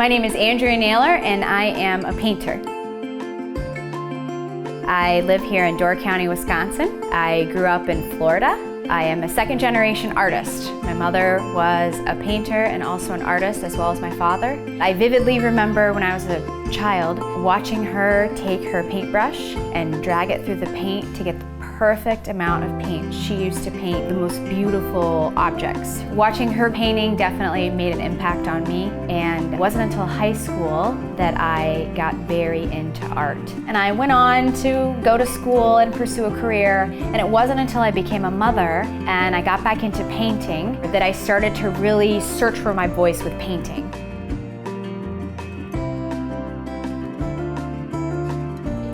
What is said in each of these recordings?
My name is Andrea Naylor and I am a painter. I live here in Door County, Wisconsin. I grew up in Florida. I am a second-generation artist. My mother was a painter and also an artist, as well as my father. I vividly remember when I was a child watching her take her paintbrush and drag it through the paint to get the perfect amount of paint. She used to paint the most beautiful objects. Watching her painting definitely made an impact on me, and it wasn't until high school that I got very into art. And I went on to go to school and pursue a career, and it wasn't until I became a mother and I got back into painting that I started to really search for my voice with painting.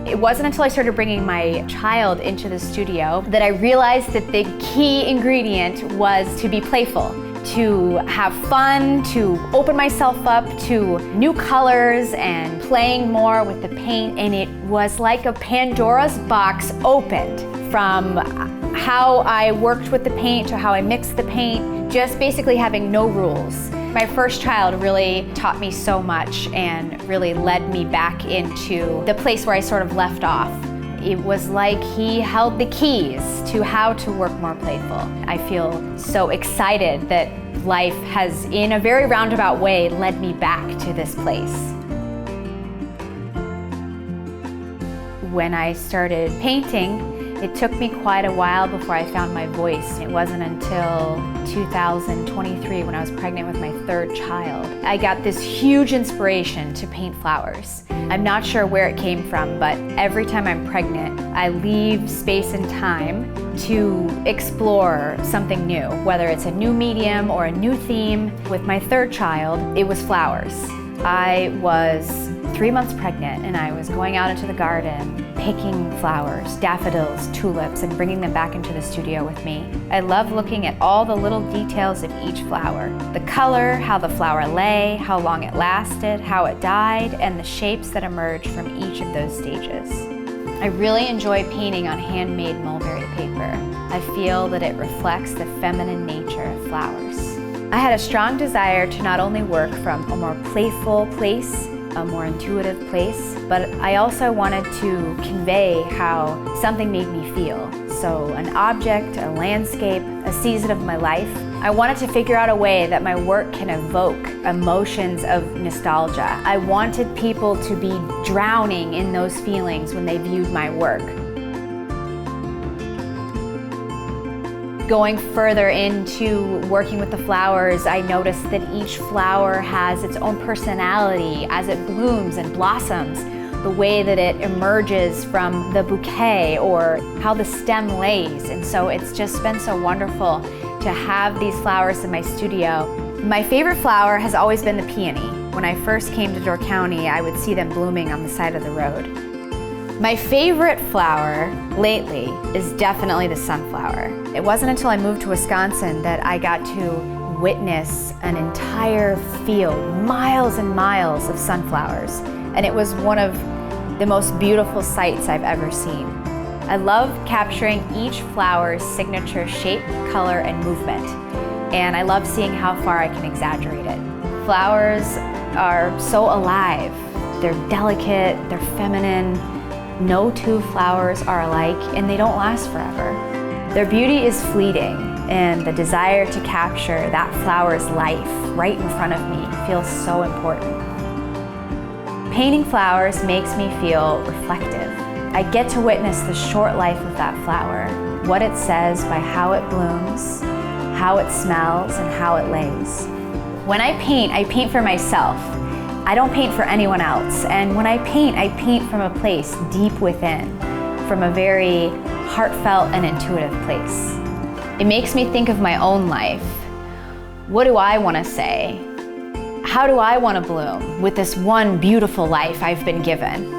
It wasn't until I started bringing my child into the studio that I realized that the key ingredient was to be playful, to have fun, to open myself up to new colors and playing more with the paint. And it was like a Pandora's box opened, from how I worked with the paint to how I mixed the paint, just basically having no rules. My first child really taught me so much and really led me back into the place where I sort of left off. It was like he held the keys to how to work more playful. I feel so excited that life has, in a very roundabout way, led me back to this place. When I started painting, it took me quite a while before I found my voice. It wasn't until 2023, when I was pregnant with my third child, I got this huge inspiration to paint flowers. I'm not sure where it came from, but every time I'm pregnant, I leave space and time to explore something new, whether it's a new medium or a new theme. With my third child, it was flowers. I was 3 months pregnant and I was going out into the garden picking flowers, daffodils, tulips, and bringing them back into the studio with me. I love looking at all the little details of each flower. The color, how the flower lay, how long it lasted, how it died, and the shapes that emerge from each of those stages. I really enjoy painting on handmade mulberry paper. I feel that it reflects the feminine nature of flowers. I had a strong desire to not only work from a more playful place, a more intuitive place, but I also wanted to convey how something made me feel. So an object, a landscape, a season of my life. I wanted to figure out a way that my work can evoke emotions of nostalgia. I wanted people to be drowning in those feelings when they viewed my work. Going further into working with the flowers, I noticed that each flower has its own personality as it blooms and blossoms, the way that it emerges from the bouquet or how the stem lays. And so it's just been so wonderful to have these flowers in my studio. My favorite flower has always been the peony. When I first came to Door County, I would see them blooming on the side of the road. My favorite flower lately is definitely the sunflower. It wasn't until I moved to Wisconsin that I got to witness an entire field, miles and miles of sunflowers. And it was one of the most beautiful sights I've ever seen. I love capturing each flower's signature shape, color, and movement. And I love seeing how far I can exaggerate it. Flowers are so alive. They're delicate, they're feminine. No two flowers are alike, and they don't last forever. Their beauty is fleeting, and the desire to capture that flower's life right in front of me feels so important. Painting flowers makes me feel reflective. I get to witness the short life of that flower, what it says by how it blooms, how it smells, and how it lays. When I paint for myself. I don't paint for anyone else, and when I paint from a place deep within, from a very heartfelt and intuitive place. It makes me think of my own life. What do I want to say? How do I want to bloom with this one beautiful life I've been given?